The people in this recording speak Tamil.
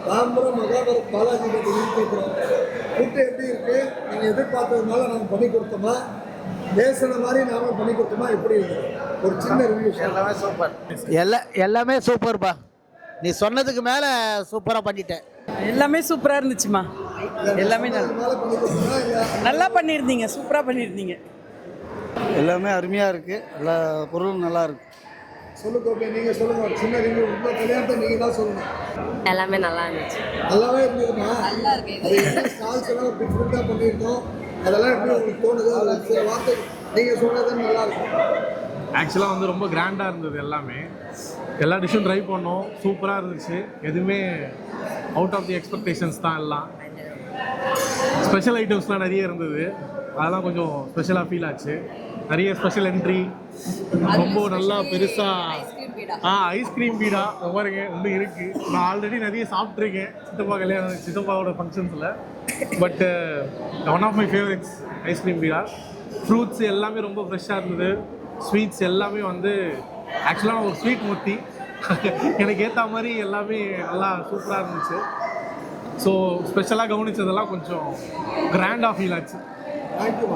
தாம்பரம் மகாபுரம் பாலாஜி கேட்குறோம். ஃபுட்டு எப்படி இருக்குது? நீங்கள் எதிர்பார்த்ததுனால நாங்கள் பண்ணி கொடுத்தோமா, பேசுன மாதிரி நாம பண்ணி கொடுத்தோமா, எப்படி இருக்குது? ஒரு சின்ன ரிவ்யூ. எல்லாமே சூப்பர். எல்லாமே சூப்பர்ப்பா. நீ சொன்னதுக்கு மேலே சூப்பராக பண்ணிட்டேன். எல்லாமே சூப்பராக இருந்துச்சுமா. எல்லாமே நல்லா பண்ணியிருந்தீங்க, சூப்பராக பண்ணியிருந்தீங்க. எல்லாமே அருமையாக இருக்குது. எல்லா பொருளும் நல்லா இருக்குது. சொல்லுங்க ஓகே, நீங்கள் சொல்லுங்கள். ஒரு சின்ன ரிவ்யூ. உங்கள் கல்யாணத்தை நீங்கள் தான் சொல்லணும். எல்லாமே நல்லா இருந்துச்சு. நல்லாவே இருந்ததுமா? நல்லா இருக்கு. அது என்ன ஸ்டால்ஸ் எல்லாம் டிஃப்ரெண்ட்டாக பண்ணியிருந்தோம். அதெல்லாம் எப்படி உங்களுக்கு தோணுது? அது சில வார்த்தை நீங்கள் சொன்னது நல்லா இருக்கும். ஆக்சுவலாக வந்து ரொம்ப கிராண்டாக இருந்தது. எல்லாமே எல்லா டிஷ்ஷும் ட்ரை பண்ணோம். சூப்பராக இருந்துச்சு. எதுவுமே அவுட் ஆஃப் தி எக்ஸ்பெக்டேஷன்ஸ் தான். எல்லாம் ஸ்பெஷல் ஐட்டம்ஸ்லாம் நிறைய இருந்தது. அதெல்லாம் கொஞ்சம் ஸ்பெஷலாக ஃபீல் ஆச்சு. நிறைய ஸ்பெஷல் என்ட்ரி, ரொம்ப நல்லா பெருசாக ஐஸ்கிரீம் பீடா பாருங்க இன்னும் இருக்குது. நான் ஆல்ரெடி நிறைய சாப்பிட்ருக்கேன் சித்தப்பாவோட ஃபங்க்ஷன்ஸில். But one of my favourites ice cream பீடா. ஃப்ரூட்ஸ் எல்லாமே ரொம்ப ஃப்ரெஷ்ஷாக இருந்தது. ஸ்வீட்ஸ் எல்லாமே வந்து ஆக்சுவலாக நான் ஒரு ஸ்வீட் மூர்த்தி. எனக்கு ஏற்ற மாதிரி எல்லாமே நல்லா சூப்பராக இருந்துச்சு. ஸோ ஸ்பெஷலாக கவனித்ததெல்லாம் கொஞ்சம் கிராண்டாக ஃபீல் ஆச்சு. தேங்க்யூ.